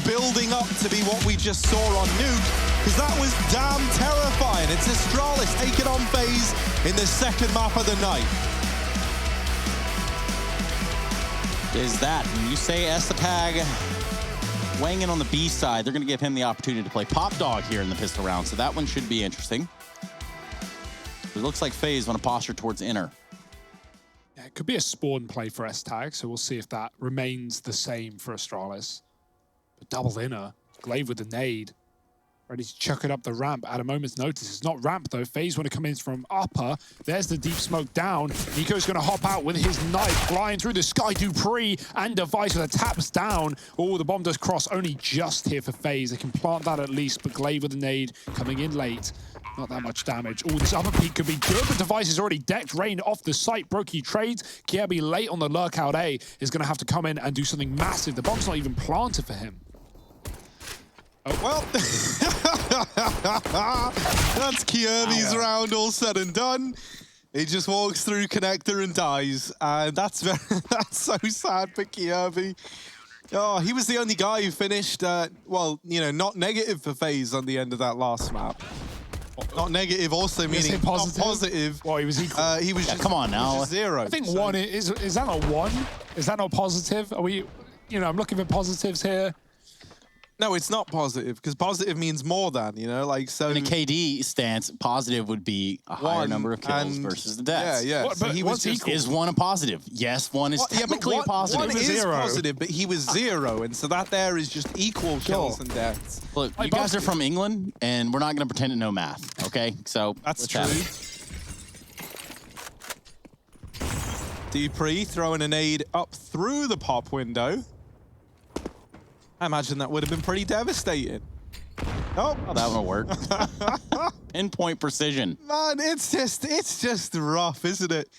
building up to be what we just saw on Nuke, because that was damn terrifying. It's Astralis taking on FaZe in the second map of the night. Is that, when you say Estapag weighing in on the B side, they're going to give him the opportunity to play Pop Dog here in the pistol round, so that one should be interesting. It looks like FaZe want to posture towards inner. Yeah, it could be a spawn play for S-Tag, so we'll see if that remains the same for Astralis. But double inner, Glaive with the nade, ready to chuck it up the ramp at a moment's notice. It's not ramp though, FaZe want to come in from upper. There's the deep smoke down. Nico's gonna hop out with his knife, flying through the sky. Dupree and Device with the taps down. Oh, the bomb does cross, only just here for FaZe. They can plant that at least, but Glaive with the nade coming in late. Not that much damage. Oh, this upper peak could be good, but Device is already decked. Rain off the site. Brokey trades. Kiebi late on the lurkout A is going to have to come in and do something massive. The bomb's not even planted for him. Oh, well, that's Kiebi's round all said and done. He just walks through connector and dies. And that's so sad for Kiebi. Oh, he was the only guy who finished, well, you know, not negative for FaZe on the end of that last map. Not negative, also meaning positive. Not positive. Well, he was equal. He was just, come on now. Just 0. I think so. One is that not one? Is that not positive? Are we, you know, I'm looking for positives here. No, it's not positive, because positive means more than, you know, like, so. In a KD stance, positive would be a higher number of kills versus the deaths. Yeah, yeah. What, but so he was equal. Is one a positive? Yes, one is technically a positive. One is 0. positive, but he was 0, and so that there is just equal kills and deaths. Look, you guys are from England, and we're not going to pretend to know math, okay? So that's true. Dupree throwing a nade up through the pop window. I imagine that would have been pretty devastating. Oh, that one will work. Pinpoint precision. Man, it's just rough, isn't it?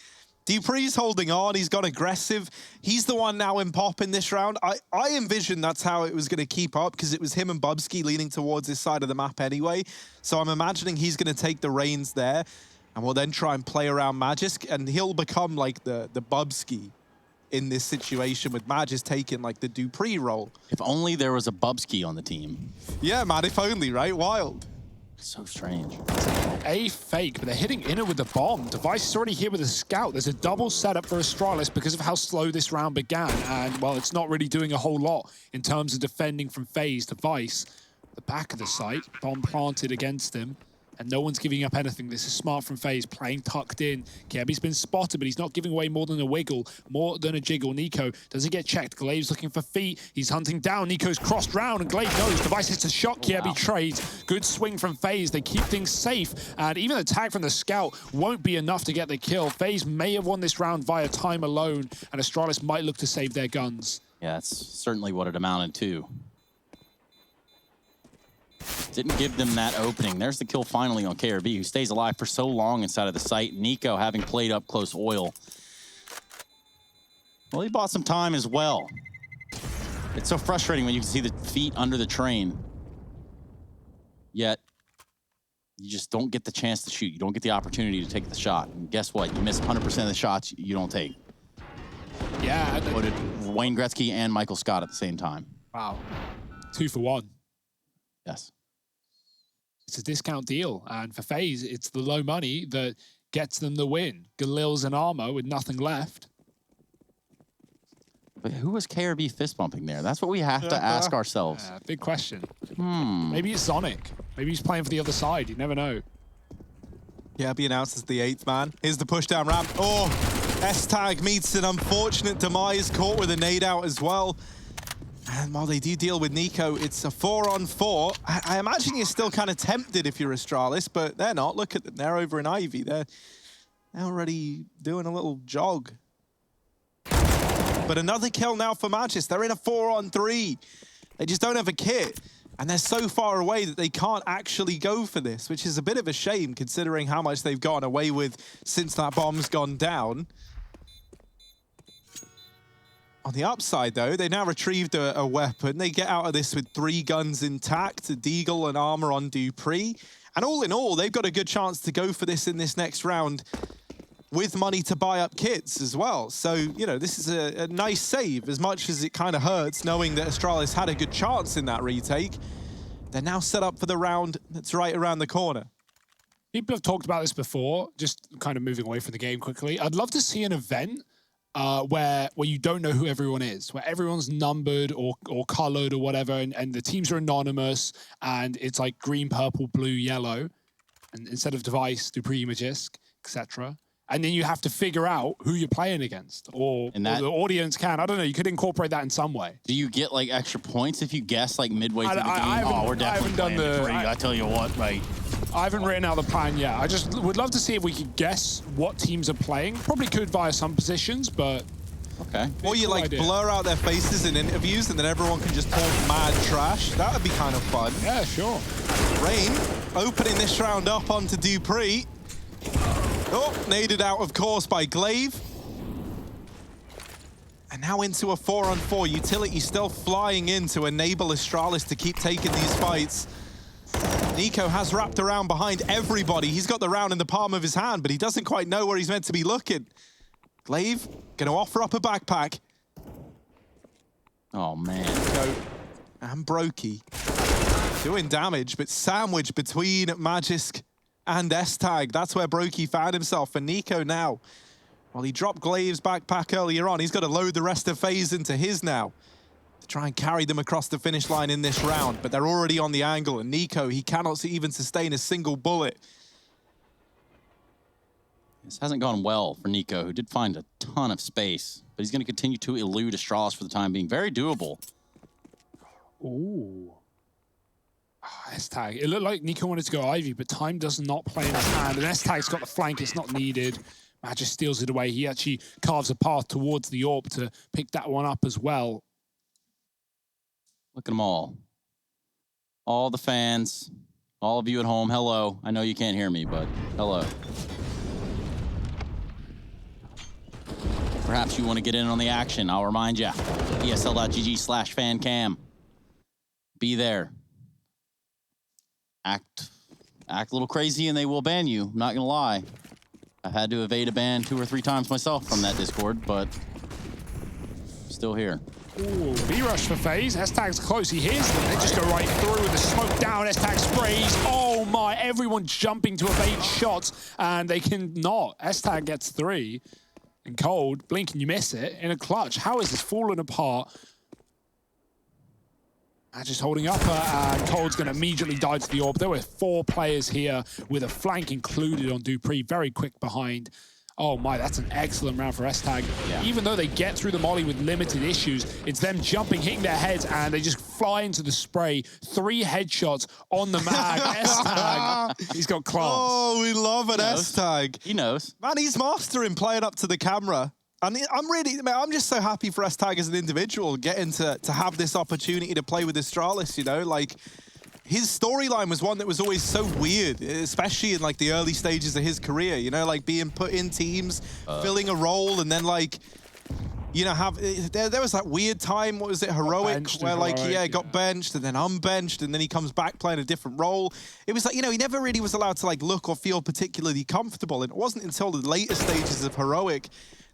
Dupree's holding on. He's got aggressive. He's the one now in pop in this round. I envisioned that's how it was going to keep up, because it was him and Bubsky leaning towards this side of the map anyway. So I'm imagining he's going to take the reins there, and we'll then try and play around Magisk, and he'll become like the Bubsky in this situation, with Magis taking like the Dupree role. If only there was a Bubsky on the team. Yeah, man, if only, right? Wild. So strange. A fake, but they're hitting inner with the bomb. Device is already here with a scout. There's a double setup for Astralis because of how slow this round began. And, well, it's not really doing a whole lot in terms of defending from FaZe. Device, the back of the site, bomb planted against him. And no one's giving up anything. This is smart from FaZe, playing tucked in. Kebi's been spotted, but he's not giving away more than a wiggle, more than a jiggle. Nico doesn't get checked. Glaive's looking for feet. He's hunting down. Nico's crossed round, and Glaive knows. Device hits a shot. Kebi trades. Good swing from FaZe. They keep things safe, and even the tag from the scout won't be enough to get the kill. FaZe may have won this round via time alone, and Astralis might look to save their guns. Yeah, that's certainly what it amounted to. Didn't give them that opening. There's the kill finally on KRB, who stays alive for so long inside of the site. Nico having played up close oil. Well, he bought some time as well. It's so frustrating when you can see the feet under the train. Yet, you just don't get the chance to shoot. You don't get the opportunity to take the shot. And guess what? You miss 100% of the shots you don't take. Yeah. What did Wayne Gretzky and Michael Scott at the same time? Wow. 2 for 1. Yes. It's a discount deal, and for FaZe, it's the low money that gets them the win. Galil's and Armo with nothing left. But who was KRB fist bumping there? That's what we have to ask ourselves. Big question. Maybe it's Sonic. Maybe he's playing for the other side. You never know. Yeah, be announced as the 8th man. Here's the push down ramp. Oh, S-Tag meets an unfortunate demise, caught with a nade out as well. And while they do deal with Nico, it's a 4-on-4. I imagine you're still kind of tempted if you're Astralis, but they're not. Look at them. They're over in Ivy. They're already doing a little jog. But another kill now for Magis. They're in a 4-on-3. They just don't have a kit. And they're so far away that they can't actually go for this, which is a bit of a shame considering how much they've gotten away with since that bomb's gone down. On the upside, though, they now retrieved a weapon. They get out of this with 3 guns intact, Deagle and armor on Dupree. And all in all, they've got a good chance to go for this in this next round. with money to buy up kits as well. So, you know, this is a nice save, as much as it kind of hurts knowing that Astralis had a good chance in that retake. They're now set up for the round that's right around the corner. People have talked about this before, just kind of moving away from the game quickly. I'd love to see an event where you don't know who everyone is, where everyone's numbered or colored or whatever, and the teams are anonymous, and it's like green, purple, blue, yellow, and instead of Device, Dupree, Magisk, etc. And then you have to figure out who you're playing against, or the audience can. I don't know. You could incorporate that in some way. Do you get like extra points if you guess like midway through the game? Oh, we're definitely playing Dupree. I tell you what, like. I haven't written out the plan yet. I just would love to see if we could guess what teams are playing. Probably could via some positions, but... Okay. Or you like blur out their faces in interviews and then everyone can just talk mad trash. That would be kind of fun. Yeah, sure. Rain opening this round up onto Dupree. Oh, naded out, of course, by Glaive. And now into a 4-on-4. Utility still flying in to enable Astralis to keep taking these fights. Nico has wrapped around behind everybody. He's got the round in the palm of his hand, but he doesn't quite know where he's meant to be looking. Glaive going to offer up a backpack. Oh, man. Nico and Brokey doing damage, but sandwiched between Magisk and S-Tag. That's where Brokey found himself. For Nico now, well, he dropped Glaive's backpack earlier on. He's got to load the rest of FaZe into his now to try and carry them across the finish line in this round, but they're already on the angle, and Nico, he cannot even sustain a single bullet. This hasn't gone well for Nico, who did find a ton of space, but he's going to continue to elude Astralis for the time being. Very doable. Ooh. S-Tag. It looked like Nico wanted to go Ivy, but time does not play in his hand, and S-Tag's got the flank. It's not needed. Magisk steals it away. He actually carves a path towards the AWP to pick that one up as well. Look at them all. All the fans, all of you at home, hello. I know you can't hear me, but hello. Perhaps you want to get in on the action. I'll remind you, ESL.gg/fancam. Be there. Act a little crazy and they will ban you. I'm not going to lie. I've had to evade a ban 2 or 3 times myself from that Discord, but still here. Ooh, B-rush for FaZe. S-Tag's close. He hears them. They just go right through with the smoke down. S-Tag sprays. Oh my, everyone jumping to evade shots, and they cannot. S-Tag gets 3. And Cold, blink and you miss it in a clutch. How is this falling apart? Just holding up, and Cold's going to immediately die to the AWP. There were 4 players here with a flank included on Dupree. Very quick behind. Oh my, that's an excellent round for S-Tag. Yeah. Even though they get through the molly with limited issues, it's them jumping, hitting their heads, and they just fly into the spray. 3 headshots on the mag. S-Tag, he's got class. Oh, we love an S-Tag. He knows. Man, he's mastering playing up to the camera. And I'm just so happy for S-Tag as an individual, getting to have this opportunity to play with Astralis, you know, like, his storyline was one that was always so weird, especially in like the early stages of his career, you know, like being put in teams, filling a role, and then like, you know, there was that weird time, what was it, Heroic, where like, got benched and then unbenched, and then he comes back playing a different role. It was like, you know, he never really was allowed to like look or feel particularly comfortable, and it wasn't until the later stages of Heroic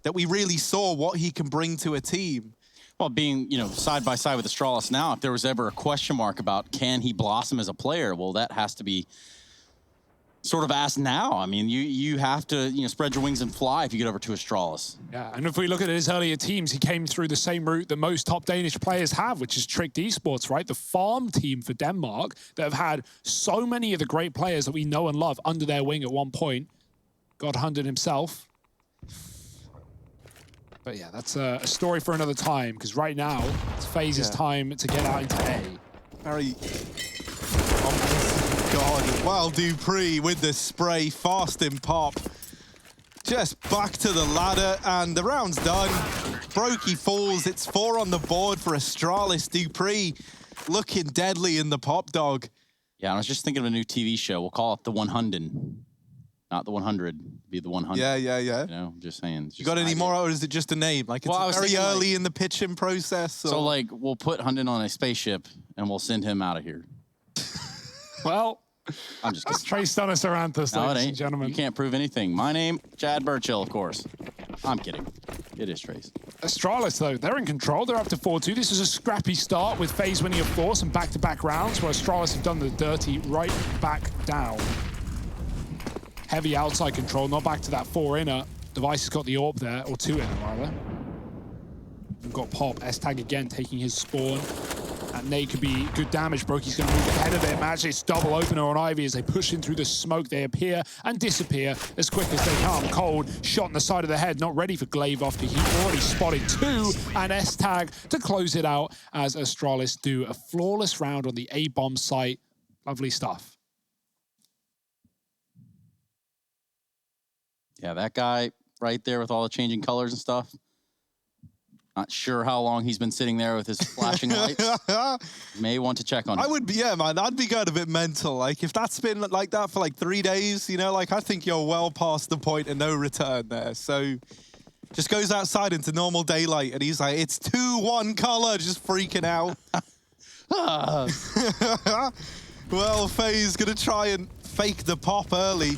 that we really saw what he can bring to a team. Well, being, you know, side by side with Astralis now, if there was ever a question mark about can he blossom as a player, well, that has to be sort of asked now. I mean, you have to, you know, spread your wings and fly if you get over to Astralis. Yeah, and if we look at his earlier teams, he came through the same route that most top Danish players have, which is Tricked Esports, right? The farm team for Denmark that have had so many of the great players that we know and love under their wing at one point. God hunted himself. But yeah, that's a story for another time, because right now, it's FaZe's time to get out into A. Very... Oh God. Well, Dupree with the spray, fast in pop. Just back to the ladder, and the round's done. Brokey falls. It's 4 on the board for Astralis. Dupree looking deadly in the pop dog. Yeah, I was just thinking of a new TV show. We'll call it The 100. Not the 100, be the 100. Yeah. You know, just saying. You got any more, or is it just a name? Like, it's very early in the pitching process. Or... So, like, we'll put Hunden on a spaceship, and we'll send him out of here. Well, I'm just kidding. Trace Stunner Saranthus, No, it ladies and ain't. gentlemen. You can't prove anything. My name, Chad Burchill, of course. I'm kidding. It is Trace. Astralis, though, they're in control. They're up to 4-2. This is a scrappy start with FaZe winning, of course, and back-to-back rounds where Astralis have done the dirty right back down. Heavy outside control, not back to that 4 inner. Device has got the AWP there, or 2 inner, rather. We've got Pop, S-Tag again, taking his spawn. And Nate could be good damage. Broky's going to move ahead of it. Imagine it's double opener on Ivy as they push in through the smoke. They appear and disappear as quick as they come. Cold, shot in the side of the head. Not ready for Glaive after he already spotted 2. And S-Tag to close it out as Astralis do a flawless round on the A-bomb site. Lovely stuff. Yeah, that guy right there with all the changing colors and stuff. Not sure how long he's been sitting there with his flashing lights. May want to check on him. I would be, yeah, man, I'd be going a bit mental. Like, if that's been like that for like 3 days, you know, like, I think you're well past the point of no return there. So, just goes outside into normal daylight, and he's like, it's 2-1 color, just freaking out. Well, FaZe gonna try and fake the pop early.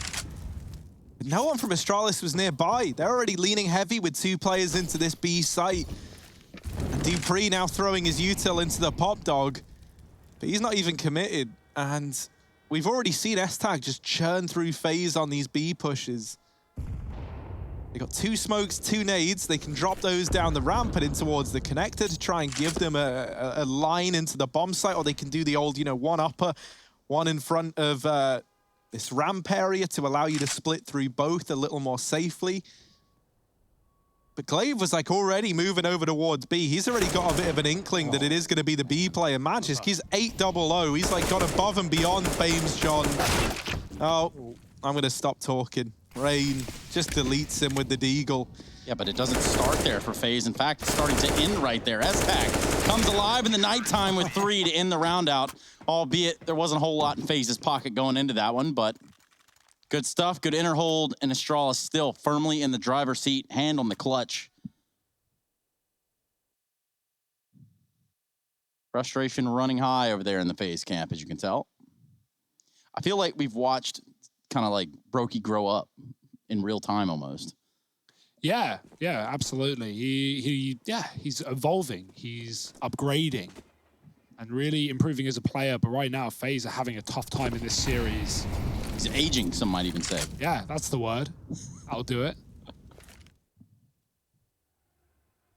But no one from Astralis was nearby. They're already leaning heavy with 2 players into this B site. And Dupree now throwing his util into the pop dog. But he's not even committed. And we've already seen S-Tag just churn through FaZe on these B pushes. They got 2 smokes, 2 nades. They can drop those down the ramp and in towards the connector to try and give them a line into the bomb site. Or they can do the old, you know, 1 upper, 1 in front of this ramp area to allow you to split through both a little more safely. But Glaive was like already moving over towards B. He's already got a bit of an inkling that it is going to be the B player. Magisk, he's 8-0-0. He's like got above and beyond Fames John. Oh, I'm going to stop talking. Rain just deletes him with the deagle. Yeah, but it doesn't start there for FaZe. In fact, it's starting to end right there. S-Tag comes alive in the nighttime with 3 to end the round out. Albeit there wasn't a whole lot in FaZe's pocket going into that one, but good stuff, good inner hold, and Astralis still firmly in the driver's seat, hand on the clutch. Frustration running high over there in the FaZe camp, as you can tell. I feel like we've watched kind of like Brokey grow up in real time almost. Yeah, absolutely. He's evolving, he's upgrading, and really improving as a player. But right now, FaZe are having a tough time in this series. He's aging, some might even say. Yeah, that's the word. I'll do it.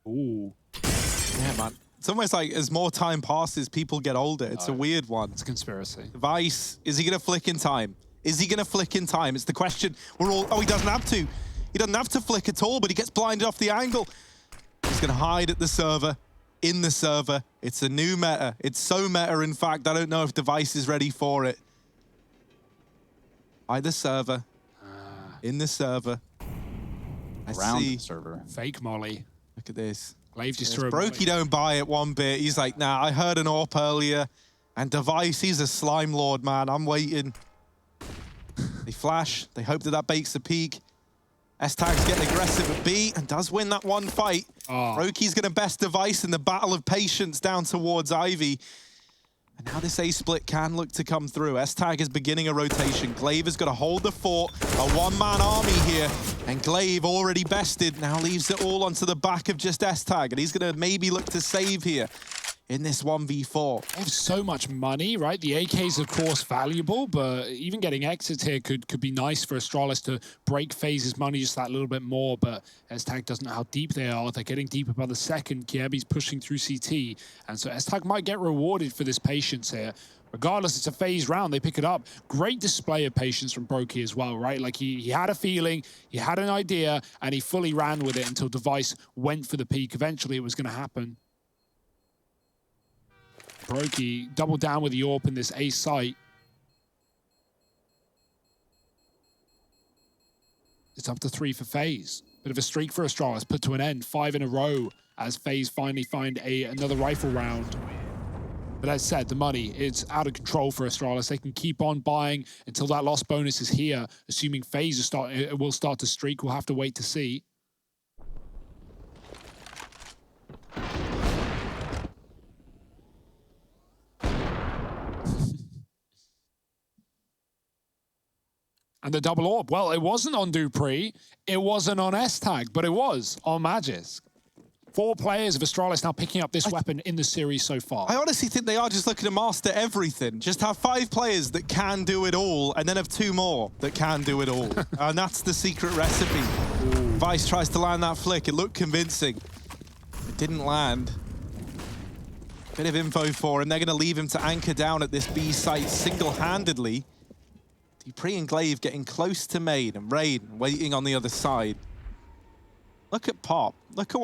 Ooh. Yeah, man. It's almost like as more time passes, people get older. It's a weird one. It's a conspiracy. Vice, is he going to flick in time? Is he going to flick in time? It's the question. We're all, oh, he doesn't have to. He doesn't have to flick at all, but he gets blinded off the angle. He's going to hide at the server, in the server. It's a new meta. It's so meta, in fact, I don't know if Device is ready for it. By the server, in the server. Around the server. Fake Molly. Look at this. Glaive just threw Brokey don't buy it one bit. He's like, nah, I heard an AWP earlier. And Device, he's a slime lord, man. I'm waiting. They flash. They hope that bakes a peak. S-Tag's getting aggressive at B and does win that one fight. Brokey's going to best Device in the battle of patience down towards Ivy. And now this A-split can look to come through. S-Tag is beginning a rotation. Glaive has got to hold the fort. A one-man army here. And Glaive, already bested, now leaves it all onto the back of just S-Tag. And he's going to maybe look to save here in this 1v4. They have so much money, right? The AK is, of course, valuable, but even getting exits here could be nice for Astralis to break FaZe's money just that little bit more, but S-Tag doesn't know how deep they are. They're getting deeper by the second. Kiebi's pushing through CT, and so S-Tag might get rewarded for this patience here. Regardless, it's a FaZe round. They pick it up. Great display of patience from Brokey as well, right? Like, he had a feeling, he had an idea, and he fully ran with it until Device went for the peak. Eventually, it was going to happen. Brokey double down with the AWP in this A site. It's up to 3 for FaZe. Bit of a streak for Astralis, put to an end. 5 in a row as FaZe finally find another rifle round. But as said, the money, it's out of control for Astralis. They can keep on buying until that lost bonus is here. Assuming FaZe will start to streak, we'll have to wait to see. And the double orb, well, it wasn't on Dupree, it wasn't on S-Tag, but it was on Magisk. 4 players of Astralis now picking up this weapon in the series so far. I honestly think they are just looking to master everything. Just have 5 players that can do it all, and then have 2 more that can do it all. And that's the secret recipe. Ooh. Vice tries to land that flick. It looked convincing. It didn't land. Bit of info for him. They're going to leave him to anchor down at this B site single-handedly. Dupree and Glaive getting close to main, and Rain waiting on the other side. Look at Pop. Look at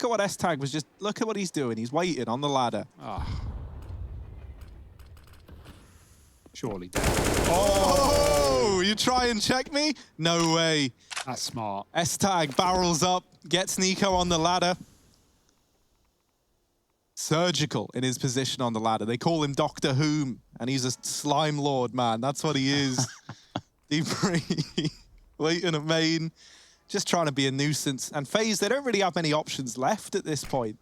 what S-Tag was just. Look at what he's doing. He's waiting on the ladder. Oh. Surely. Oh! You try and check me? No way. That's smart. S-Tag barrels up, gets Nico on the ladder. Surgical in his position on the ladder. They call him Dr. Whom, and he's a slime lord, man. That's what he is. Dupree waiting at main. Just trying to be a nuisance. And FaZe, they don't really have many options left at this point.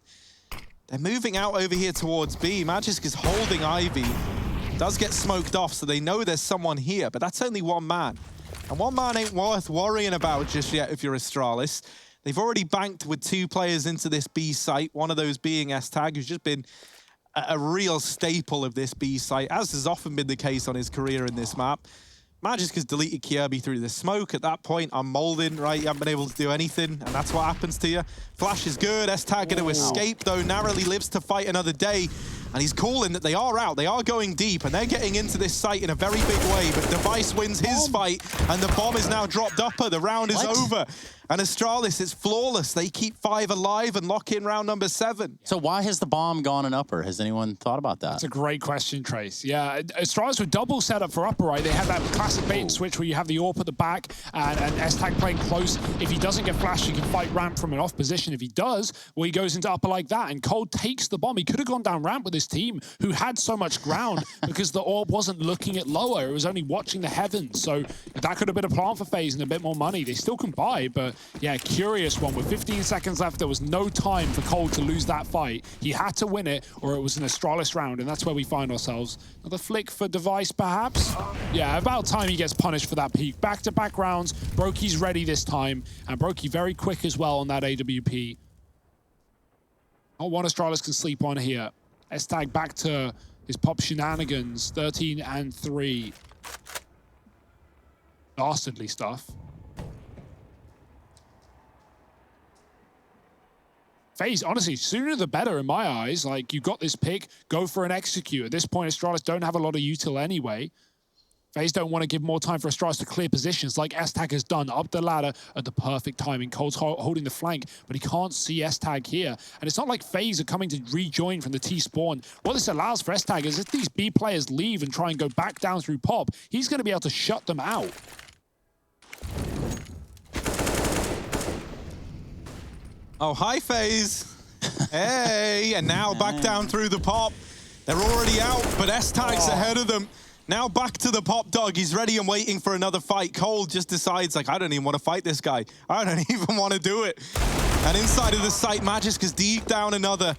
They're moving out over here towards B. Magisk is holding Ivy. Does get smoked off, so they know there's someone here, but that's only 1 man. And 1 man ain't worth worrying about just yet if you're Astralis. They've already banked with 2 players into this B site, one of those being S-Tag, who's just been a real staple of this B site, as has often been the case on his career in this map. Magisk has deleted Kirby through the smoke. At that point, I'm molding, right? You haven't been able to do anything, and that's what happens to you. Flash is good. S-Tag going to escape, though. Narrowly lives to fight another day. And he's calling that they are out. They are going deep, and they're getting into this site in a very big way. But Device wins his fight, and the bomb is now dropped upper. The round is over. And Astralis is flawless. They keep 5 alive and lock in round number 7. So why has the bomb gone in upper? Has anyone thought about that? That's a great question, Trace. Yeah, Astralis were double set up for upper, right? They had that classic bait and switch where you have the AWP at the back and S-Tag playing close. If he doesn't get flashed, he can fight ramp from an off position. If he does, well, he goes into upper like that. And Cold takes the bomb. He could have gone down ramp with his team, who had so much ground because the AWP wasn't looking at lower. It was only watching the heavens. So that could have been a plan for FaZe and a bit more money. They still can buy, but yeah, curious one. With 15 seconds left, there was no time for Cold to lose that fight. He had to win it, or it was an Astralis round, and that's where we find ourselves. Another flick for Device, perhaps? Yeah, about time he gets punished for that peak. Back-to-back rounds. Brokey's ready this time, and Brokey very quick as well on that AWP. Not one Astralis can sleep on here. S-Tag back to his pop shenanigans. 13 and 3. Dastardly stuff. FaZe, honestly, sooner the better in my eyes. Like, you got this pick, go for an execute. At this point, Astralis don't have a lot of util anyway. FaZe don't want to give more time for Astralis to clear positions like S-Tag has done up the ladder at the perfect timing. Cold's holding the flank, but he can't see S-Tag here. And it's not like FaZe are coming to rejoin from the T-spawn. What this allows for S-Tag is if these B players leave and try and go back down through Pop, he's going to be able to shut them out. Oh, hi, FaZe. Hey, and now back down through the Pop. They're already out, but S-Tag's ahead of them. Now back to the Pop Dog. He's ready and waiting for another fight. Cold just decides, like, I don't even want to fight this guy. I don't even want to do it. And inside of the site, Magisk has deep down another.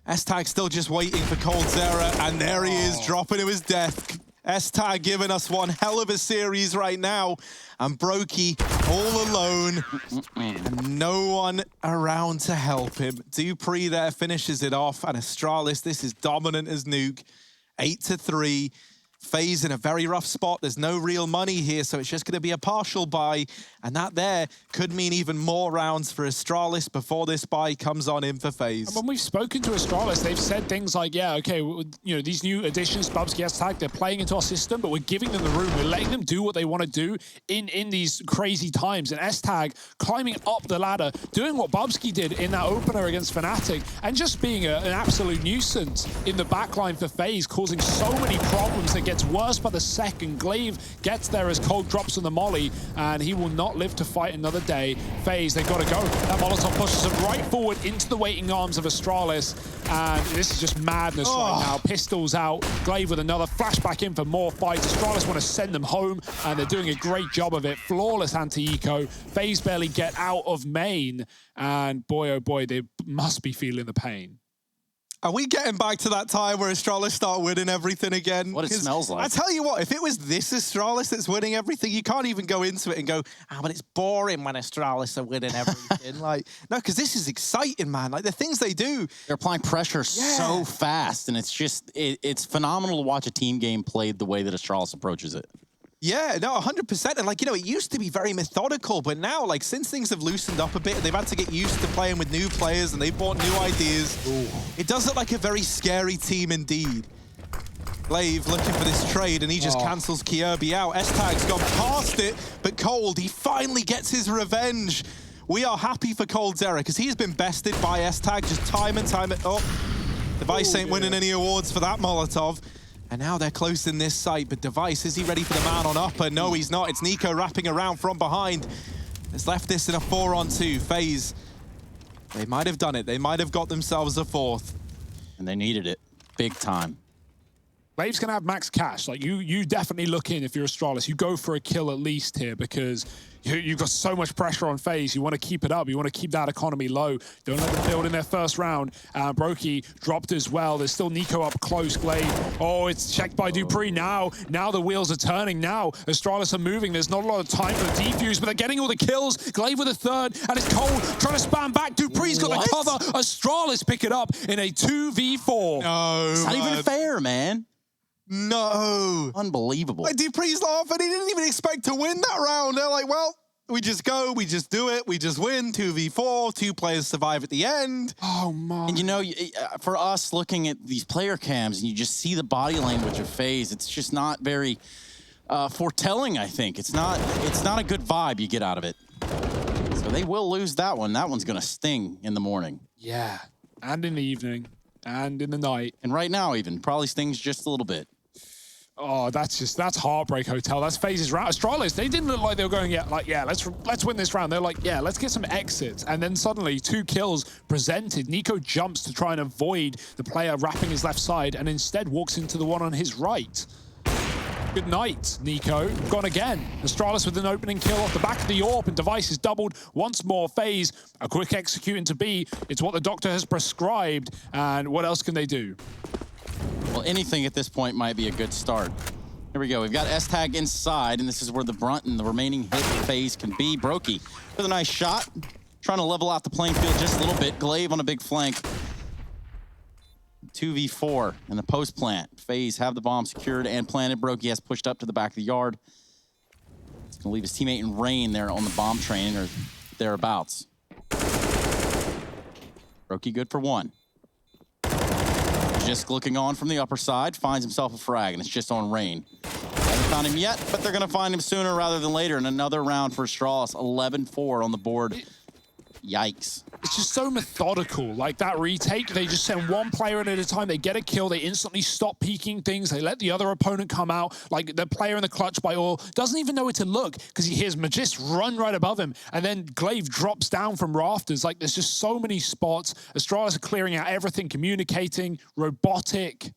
S-Tag still just waiting for Cold's error, and there he is, dropping to his death. S-Tag giving us one hell of a series right now. And Brokey all alone. And no one around to help him. Dupree there finishes it off. And Astralis, this is dominant as Nuke. 8-3. FaZe in a very rough spot. There's no real money here, so it's just going to be a partial buy. And that there could mean even more rounds for Astralis before this buy comes on in for FaZe. And when we've spoken to Astralis, they've said things like, yeah, okay, you know, these new additions, Bubsky, S-Tag, they're playing into our system, but we're giving them the room. We're letting them do what they want to do in these crazy times. And S-Tag climbing up the ladder, doing what Bubsky did in that opener against Fnatic, and just being an absolute nuisance in the backline for FaZe, causing so many problems that gets worse by the second. Glaive gets there as Cold drops on the molly, and he will not live to fight another day. FaZe, they've got to go. That Molotov pushes them right forward into the waiting arms of Astralis, and this is just madness right now. Pistols out, Glaive with another flashback in for more fights. Astralis want to send them home, and they're doing a great job of it. Flawless anti-eco. FaZe barely get out of main, and boy, oh boy, they must be feeling the pain. Are we getting back to that time where Astralis start winning everything again? What it smells like. I tell you what, if it was this Astralis that's winning everything, you can't even go into it and go, but it's boring when Astralis are winning everything. Like, no, because this is exciting, man. Like, the things they do. They're applying pressure so fast, and it's just, it's phenomenal to watch a team game played the way that Astralis approaches it. Yeah, no, 100%. And, like, you know, it used to be very methodical, but now, like, since things have loosened up a bit, they've had to get used to playing with new players, and they've brought new ideas. Ooh. It does look like a very scary team indeed. Glaive looking for this trade, and he just cancels Kirby out. S-Tag's gone past it, but Cold, he finally gets his revenge. We are happy for Cold's error, because he's been bested by S-Tag just time and time. Device ain't winning any awards for that Molotov. And now they're close in this site, but Device, is he ready for the man on upper? No, he's not. It's Nico wrapping around from behind. Has left this in a 4-on-2. FaZe, they might have done it. They might have got themselves a fourth. And they needed it big time. Glaive's gonna have max cash. Like, you definitely look in if you're Astralis. You go for a kill at least here because you've got so much pressure on FaZe. You want to keep it up. You want to keep that economy low. Don't let them build in their first round. Brokey dropped as well. There's still Nico up close. Glaive. Oh, it's checked by Dupree. Now the wheels are turning. Now Astralis are moving. There's not a lot of time for the defuse, but they're getting all the kills. Glaive with a third, and it's Cold trying to spam back. Dupree's got the cover. Astralis pick it up in a 2v4. No, it's not even fair, man. No. Unbelievable. Like, Dupree's laughing. He didn't even expect to win that round. They're like, well, we just go, we just do it, we just win. 2v4, 2 players survive at the end. Oh, man. And you know, for us looking at these player cams and you just see the body language of FaZe, it's just not very foretelling, I think. It's not a good vibe you get out of it. So they will lose that one. That one's going to sting in the morning. Yeah, and in the evening, and in the night. And right now even, probably stings just a little bit. Oh, that's Heartbreak Hotel. That's FaZe's round. Astralis, they didn't look like they were going, let's win this round. They're like, yeah, let's get some exits. And then suddenly 2 kills presented. Nico jumps to try and avoid the player wrapping his left side and instead walks into the one on his right. Good night, Nico. Gone again. Astralis with an opening kill off the back of the AWP, and Device is doubled once more. FaZe, a quick execute into B. It's what the doctor has prescribed. And what else can they do? Well, anything at this point might be a good start. Here we go. We've got S-Tag inside, and this is where the brunt and the remaining hit phase can be. Brokey with a nice shot. Trying to level out the playing field just a little bit. Glaive on a big flank. 2v4 in the post plant. FaZe have the bomb secured and planted. Brokey has pushed up to the back of the yard. He's going to leave his teammate in Rain there on the bomb train or thereabouts. Brokey good for 1. Just looking on from the upper side, finds himself a frag, and it's just on Rain. Haven't found him yet, but they're going to find him sooner rather than later in another round for Astralis. 11-4 on the board. Yikes. It's just so methodical. Like that retake, they just send 1 player in at a time. They get a kill. They instantly stop peeking things. They let the other opponent come out. Like the player in the clutch by all doesn't even know where to look because he hears Magist run right above him. And then Glaive drops down from rafters. Like there's just so many spots. Astralis are clearing out everything, communicating, robotic.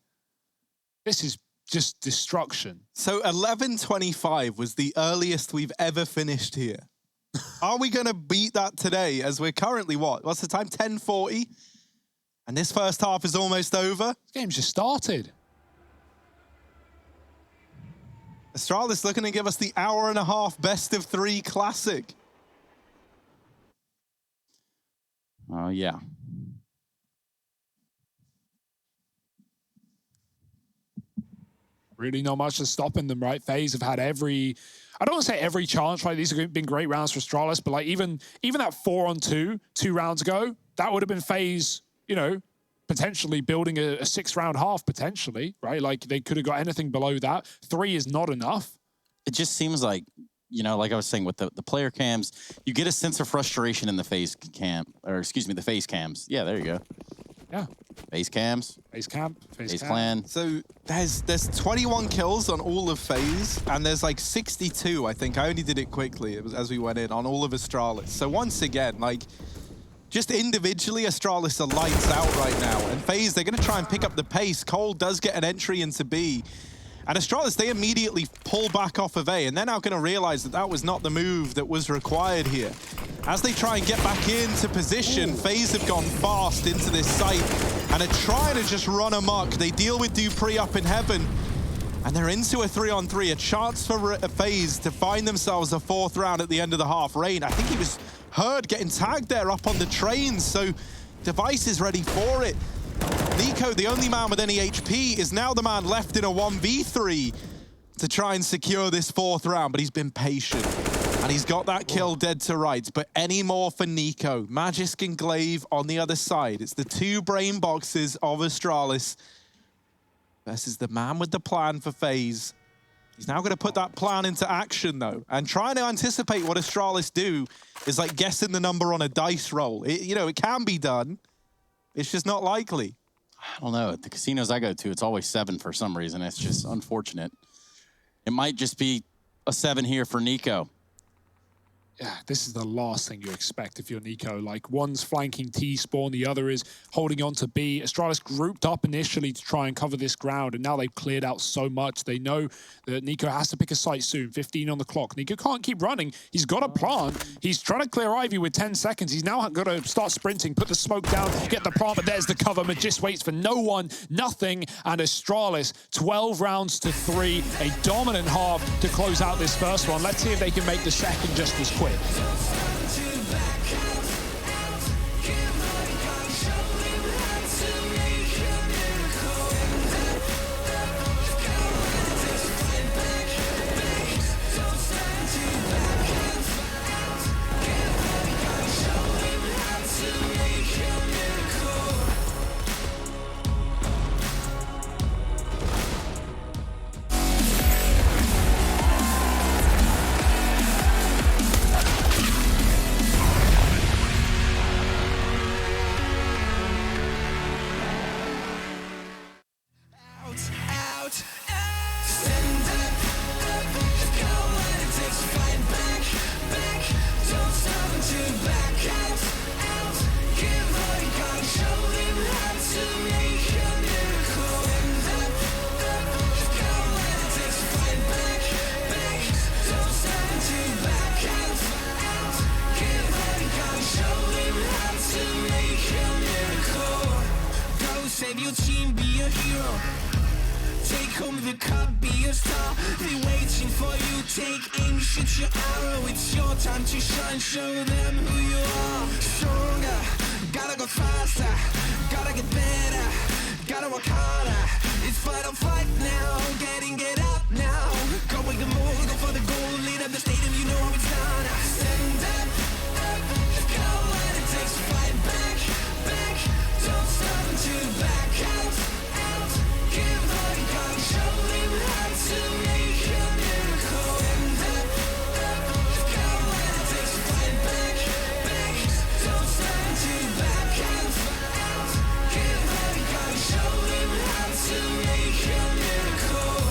This is just destruction. So 11:25 was the earliest we've ever finished here. Are we going to beat that today as we're currently, what's the time? 10:40? And this first half is almost over? This game's just started. Astralis looking to give us the hour-and-a-half best of 3 classic. Oh, yeah. Really not much to stopping them, right? FaZe have had every... I don't want to say every chance, right? These have been great rounds for Astralis, but like even that 4-on-2 2 rounds ago, that would have been FaZe, you know, potentially building a 6-round half, potentially, right? Like they could have got anything below that. 3 is not enough. It just seems like, you know, like I was saying with the player cams, you get a sense of frustration in the FaZe cam, or excuse me, the FaZe cams. Yeah, there you go. Yeah. FaZe cams. FaZe camp. FaZe clan. So there's 21 kills on all of FaZe, and there's like 62, I think. I only did it quickly. It was as we went in on all of Astralis. So once again, like, just individually, Astralis are lights out right now. And FaZe, they're going to try and pick up the pace. Cole does get an entry into B. And Astralis, they immediately pull back off of A, and they're now going to realize that that was not the move that was required here. As they try and get back into position, FaZe have gone fast into this site. and are trying to just run amok. They deal with Dupree up in heaven, and they're into a 3-on-3, a chance for FaZe to find themselves a 4th round at the end of the half. Rain, I think he was heard getting tagged there up on the trains, so Device is ready for it. Nico, the only man with any HP, is now the man left in a 1v3 to try and secure this 4th round, but he's been patient. And he's got that kill dead to rights, but any more for Nico. Magisk and Glaive on the other side. It's the 2 brain boxes of Astralis versus the man with the plan for FaZe. He's now going to put that plan into action, though. And trying to anticipate what Astralis do is like guessing the number on a dice roll. It can be done. It's just not likely. I don't know. At the casinos I go to, it's always 7 for some reason. It's just unfortunate. It might just be a 7 here for Nico. Yeah, this is the last thing you expect if you're Nico. Like, one's flanking T-spawn, the other is holding on to B. Astralis grouped up initially to try and cover this ground, and now they've cleared out so much. They know that Nico has to pick a site soon, 15 on the clock. Nico can't keep running. He's got a plant. He's trying to clear Ivy with 10 seconds. He's now got to start sprinting, put the smoke down, get the plant, but there's the cover. Magist waits for no one, nothing, and Astralis, 12 rounds to 3, a dominant half to close out this first one. Let's see if they can make the second just as quick. Save your team, be a hero. Take home the cup, be a star. They waiting for you, take aim, shoot your arrow. It's your time to shine, show them who you are. Stronger, gotta go faster, gotta get better, gotta work harder. It's fight or flight now, get out now. Go with the move, go for the goal, lead up the stadium, you know how it's done. Stand up, go when it takes to fight back. Don't stop until you back out. Give all you got, show them how to make a miracle. Stand up, go when it takes to fight back. Don't stop until you back out. Give all you got, show them how to make a miracle.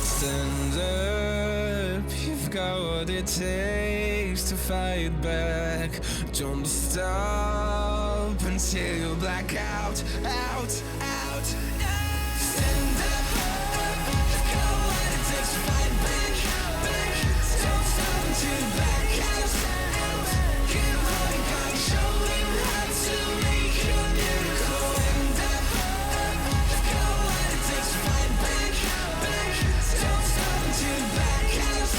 Stand up, you've got what it takes to fight back. Don't stop until you black out. Stand up, go when it takes to fight back. Don't stop until you back out. Give all you got, show them how to make a miracle. Stand up, go when it takes to fight back. Don't stop until you back out.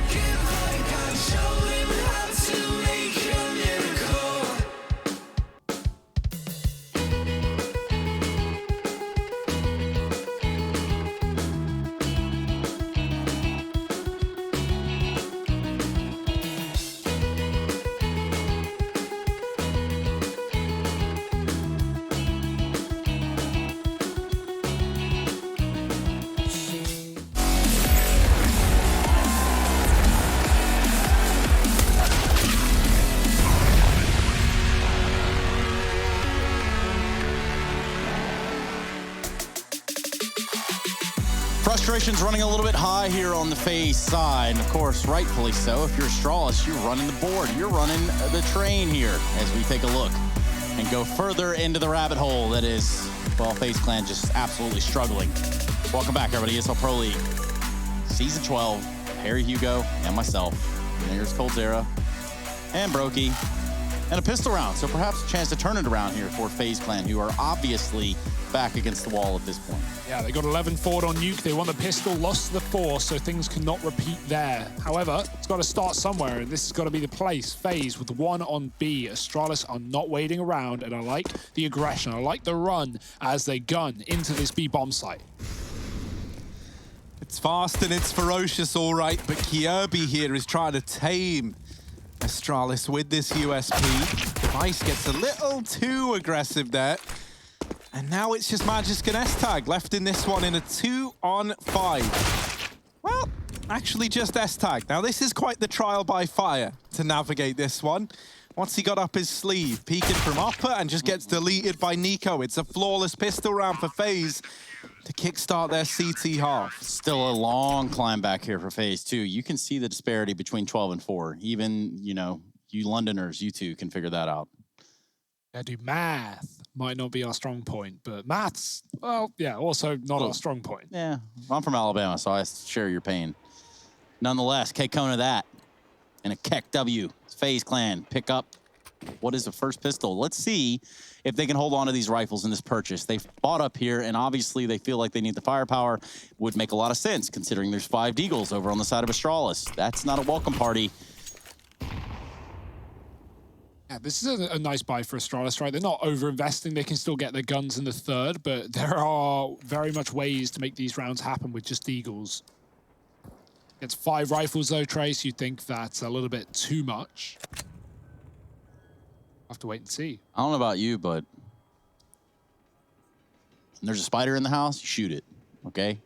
Give all you got, show them how to make a miracle. Frustration's running a little bit high here on the FaZe side, and of course, rightfully so. If you're Astralis, you're running the board. You're running the train here as we take a look and go further into the rabbit hole that is, well, FaZe Clan just absolutely struggling Welcome back, everybody. ESL Pro League, Season 12. Harry Hugo and myself. And there's Coldzera and Brokey. And a pistol round, so perhaps a chance to turn it around here for FaZe Clan, who are obviously back against the wall at this point. Yeah, they got 11 forward on Nuke. They won the pistol, lost the 4, so things cannot repeat there. However, it's got to start somewhere, and this has got to be the place. FaZe with 1 on B. Astralis are not waiting around, and I like the aggression. I like the run as they gun into this B bomb site. It's fast and it's ferocious, all right, but Kirby here is trying to tame Astralis with this USP. Device gets a little too aggressive there. And now it's just Magisk and S-Tag left in this one in a 2-on-5. Well, actually just S-Tag. Now this is quite the trial by fire to navigate this one. Once he got up his sleeve, peeking from upper and just gets deleted by Nico. It's a flawless pistol round for FaZe to kickstart their CT half. Still a long climb back here for FaZe too. You can see the disparity between 12 and 4. Even, you know, you Londoners, you two can figure that out. Yeah, do math might not be our strong point, but maths, well, yeah, also not our strong point. Yeah, I'm from Alabama, so I share your pain. Nonetheless, K-Kona that. And a Keck W. FaZe Clan pick up what is the first pistol. Let's see if they can hold on to these rifles in this purchase. They've bought up here, and obviously they feel like they need the firepower. Would make a lot of sense, considering there's 5 Deagles over on the side of Astralis. That's not a welcome party. Yeah, this is a nice buy for Astralis, right? They're not over-investing. They can still get their guns in the 3rd, but there are very much ways to make these rounds happen with just Deagles. It's 5 rifles, though, Trace. You think that's a little bit too much? Have to wait and see. I don't know about you, but when there's a spider in the house, you shoot it, okay?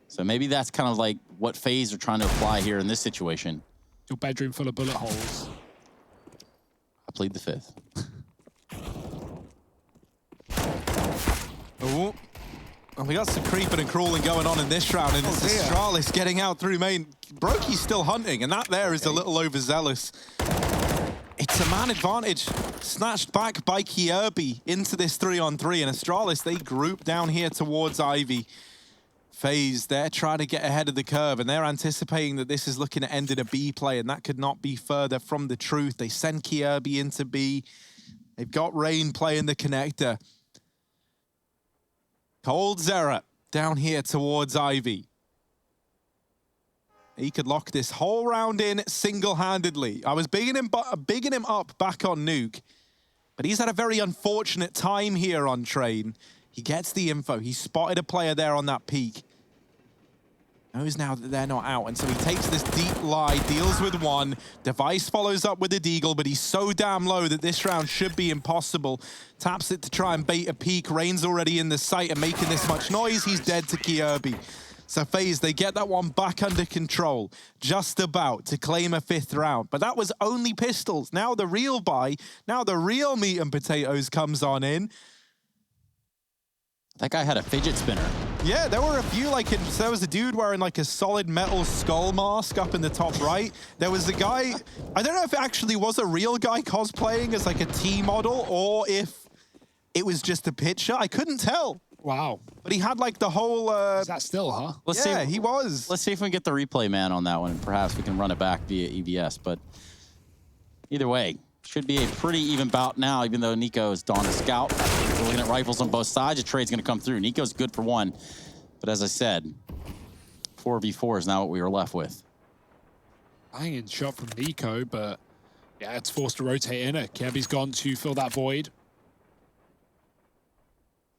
So maybe that's kind of like what FaZe are trying to apply here in this situation. Your bedroom full of bullet holes. I plead the 5th. Oh, well, we got some creeping and crawling going on in this round, and it's Astralis getting out through main. Brokey's still hunting, and that there is a little overzealous. It's a man advantage, snatched back by Kirby into this 3-on-3, and Astralis, they group down here towards Ivy. FaZe, they're trying to get ahead of the curve, and they're anticipating that this is looking to end in a B play, and that could not be further from the truth. They send Kirby into B. They've got Rain playing the connector. Coldzera down here towards Ivy. He could lock this whole round in single-handedly. I was bigging him up back on Nuke, but he's had a very unfortunate time here on Train. He gets the info. He spotted a player there on that peak. Knows now that they're not out, and so he takes this deep lie, deals with 1. Device follows up with a Deagle, but he's so damn low that this round should be impossible. Taps it to try and bait a peek. Rain's already in the sight and making this much noise. He's dead to Kirby. So FaZe, they get that one back under control, just about to claim a 5th round. But that was only pistols. Now the real buy, now the real meat and potatoes comes on in. That guy had a fidget spinner. Yeah, there were a few, like, there was a dude wearing like a solid metal skull mask up in the top right. There was a guy, I don't know if it actually was a real guy cosplaying as like a T model or if it was just a picture. I couldn't tell. Wow. But he had like the whole... Is that still, huh? Let's yeah, see. he was. Let's see if we can get the replay man on that one, and perhaps we can run it back via EVS. But either way, should be a pretty even bout now, even though Nico is donned a scout. We're looking at rifles on both sides. A trade's going to come through. Nico's good for 1. But as I said, 4v4 is now what we are left with. Banging shot from Nico, but yeah, it's forced to rotate in. Kirby's gone to fill that void.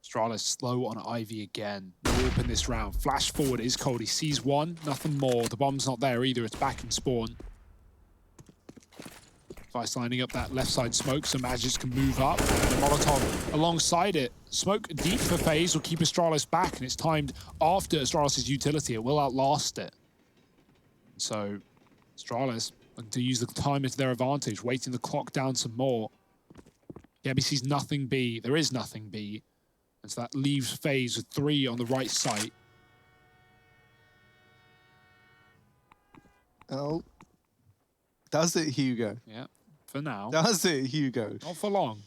Astralis slow on Ivy again. No AWP in this round. Flash forward is cold. He sees 1, nothing more. The bomb's not there either. It's back in spawn. Vice lining up that left side smoke so Magisk can move up. And the Molotov alongside it. Smoke deep for FaZe will keep Astralis back, and it's timed after Astralis' utility. It will outlast it. So Astralis looking to use the time to their advantage, waiting the clock down some more. Gabby sees nothing B. There is nothing B. And so that leaves FaZe with 3 on the right site. Oh. Does it, Hugo? Yeah, for now. Does it, Hugo? Not for long.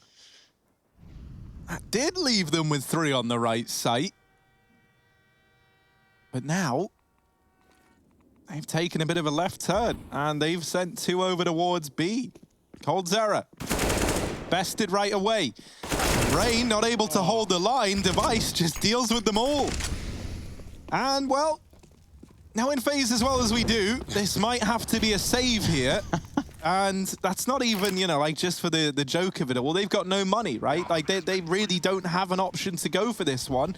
That did leave them with 3 on the right site. But now, they've taken a bit of a left turn, and they've sent 2 over towards B. coldzera bested right away. Rain not able to hold the line. Device just deals with them all. And, well, now in FaZe as well as we do, this might have to be a save here. And that's not even, you know, like just for the joke of it. Well, they've got no money, right? Like they really don't have an option to go for this one.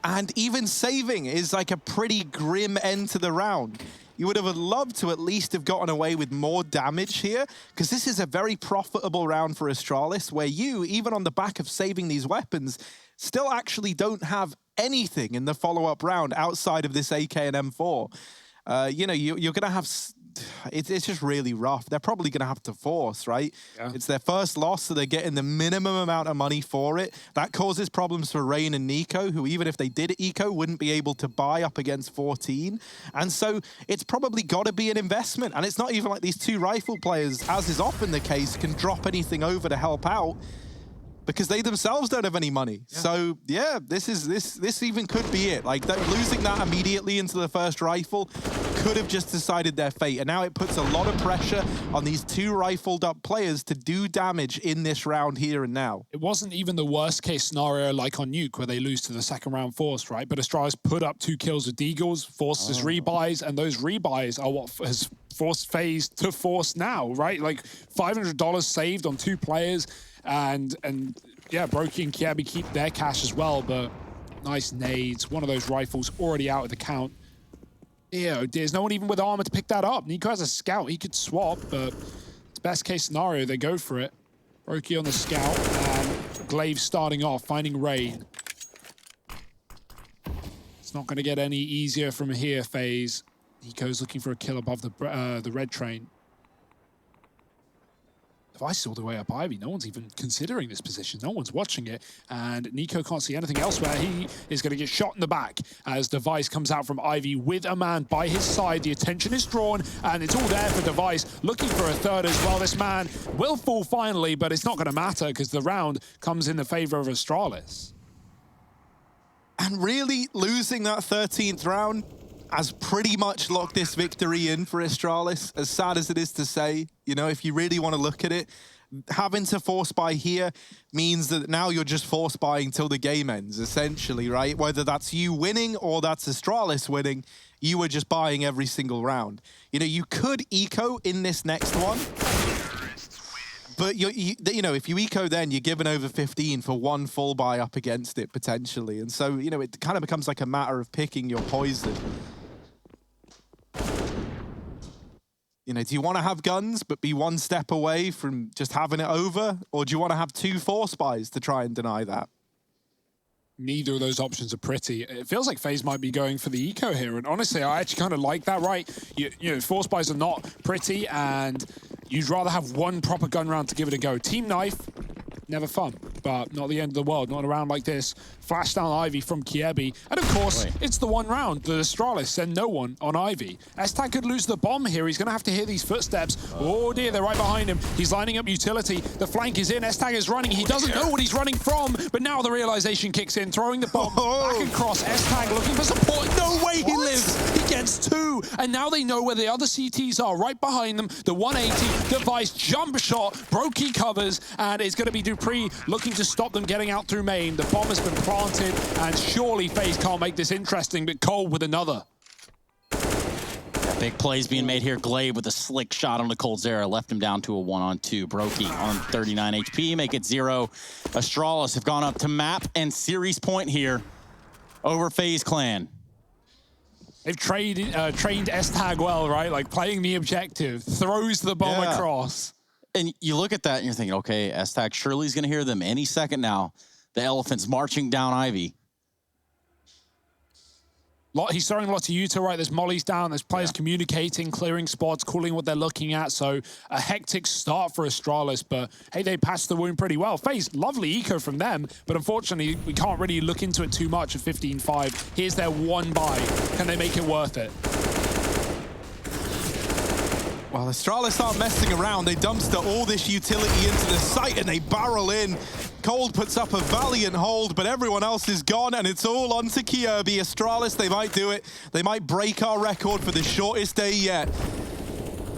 And even saving is like a pretty grim end to the round. You would have loved to at least have gotten away with more damage here, because this is a very profitable round for Astralis, where you, even on the back of saving these weapons, still actually don't have anything in the follow-up round outside of this AK and M4. You know, you're going to have... It's just really rough. They're probably going to have to force, right? Yeah. It's their first loss, so they're getting the minimum amount of money for it. That causes problems for Rain and Nico, who even if they did eco, wouldn't be able to buy up against 14. And so it's probably got to be an investment. And it's not even like these 2 rifle players, as is often the case, can drop anything over to help out, because they themselves don't have any money. Yeah. So yeah, this even could be it. Like losing that immediately into the first rifle could have just decided their fate. And now it puts a lot of pressure on these 2 rifled up players to do damage in this round here and now. It wasn't even the worst case scenario like on Nuke, where they lose to the second round forced, right? But Astralis put up 2 kills with Deagles, forced his rebuys, and those rebuys are what has forced FaZe to force now, right? Like $500 saved on 2 players. And yeah, Brokey and Kiabi keep their cash as well, but nice nades. One of those rifles already out of the count. Yeah, there's no one even with armor to pick that up. Nico has a scout. He could swap, but it's best case scenario. They go for it. Brokey on the scout, and Glaive starting off, finding Rain. It's not going to get any easier from here, FaZe. Nico's looking for a kill above the red train. Device all the way up Ivy. No one's even considering this position. No one's watching it. And Nico can't see anything elsewhere. He is going to get shot in the back as Device comes out from Ivy with a man by his side. The attention is drawn, and it's all there for Device, looking for a third as well. This man will fall finally, but it's not going to matter because the round comes in the favor of Astralis. And really, losing that 13th round has pretty much locked this victory in for Astralis, as sad as it is to say. You know, if you really want to look at it, having to force buy here means that now you're just force buying till the game ends, essentially, right? Whether that's you winning or that's Astralis winning, you were just buying every single round. You know, you could eco in this next one, but you know, if you eco, then you're giving over 15 for 1 full buy up against it potentially, and so you know it kind of becomes like a matter of picking your poison. You know, do you want to have guns but be 1 step away from just having it over, or do you want to have 2 force buys to try and deny that? Neither of those options are pretty. It feels like FaZe might be going for the eco here, and honestly, I actually kind of like that, right? You know, force buys are not pretty, and you'd rather have 1 proper gun round to give it a go. Team knife, never fun, but not the end of the world. Not a round like this. Flash down Ivy from Kiabi, and of course, it's the 1 round that Astralis send no one on Ivy. S-Tag could lose the bomb here. He's going to have to hear these footsteps. Oh dear, they're right behind him. He's lining up utility. The flank is in. S-Tag is running. He doesn't know what he's running from, but now the realization kicks in, throwing the bomb back across. S-Tag looking for support. No way he lives. He gets 2, and now they know where the other CTs are, right behind them. The 180 Device jump shot. Brokey covers, and it's going to be Dupree looking to stop them getting out through main. The bomb has been planted, and surely FaZe can't make this interesting, but Cole with another. Big plays being made here. Glaive with a slick shot on the coldzera, left him down to a 1-on-2. Brokey on 39 HP, make it 0. Astralis have gone up to map and series point here over FaZe Clan. They've trained S-Tag well, right? Like playing the objective, throws the bomb across. And you look at that and you're thinking, okay, S-Tag surely is going to hear them any second now. The Elephants marching down Ivy. He's throwing lots of Utah, right? There's mollies down, there's players communicating, clearing spots, calling what they're looking at. So a hectic start for Astralis, but hey, they passed the wound pretty well. FaZe, lovely eco from them, but unfortunately, we can't really look into it too much at 15-5. Here's their 1 buy. Can they make it worth it? Well, Astralis aren't messing around. They dumpster all this utility into the site and they barrel in. Cold puts up a valiant hold, but everyone else is gone, and it's all onto Kierby. Astralis, they might do it. They might break our record for the shortest day yet,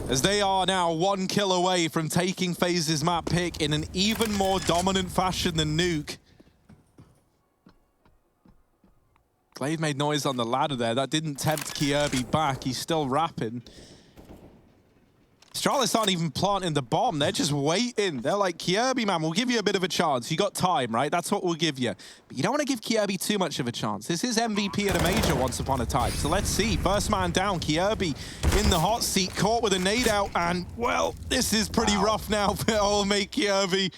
as they are now 1 kill away from taking FaZe's map pick in an even more dominant fashion than Nuke. Glaive made noise on the ladder there. That didn't tempt Kierby back. He's still rapping. Astralis aren't even planting the bomb. They're just waiting. They're like, Kierby, man, we'll give you a bit of a chance. You got time, right? That's what we'll give you. But you don't want to give Kierby too much of a chance. This is MVP at a major once upon a time. So let's see. First man down, Kierby in the hot seat, caught with a nade out. And, well, this is pretty rough now for old mate Kierby.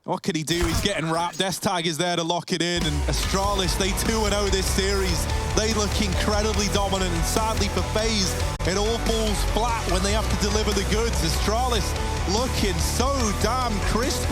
What could he do? He's getting wrapped. S-Tag is there to lock it in. And Astralis, they 2-0 this series. They look incredibly dominant. And sadly for FaZe, it all falls flat when they have to deliver the goods. Astralis looking so damn crispy.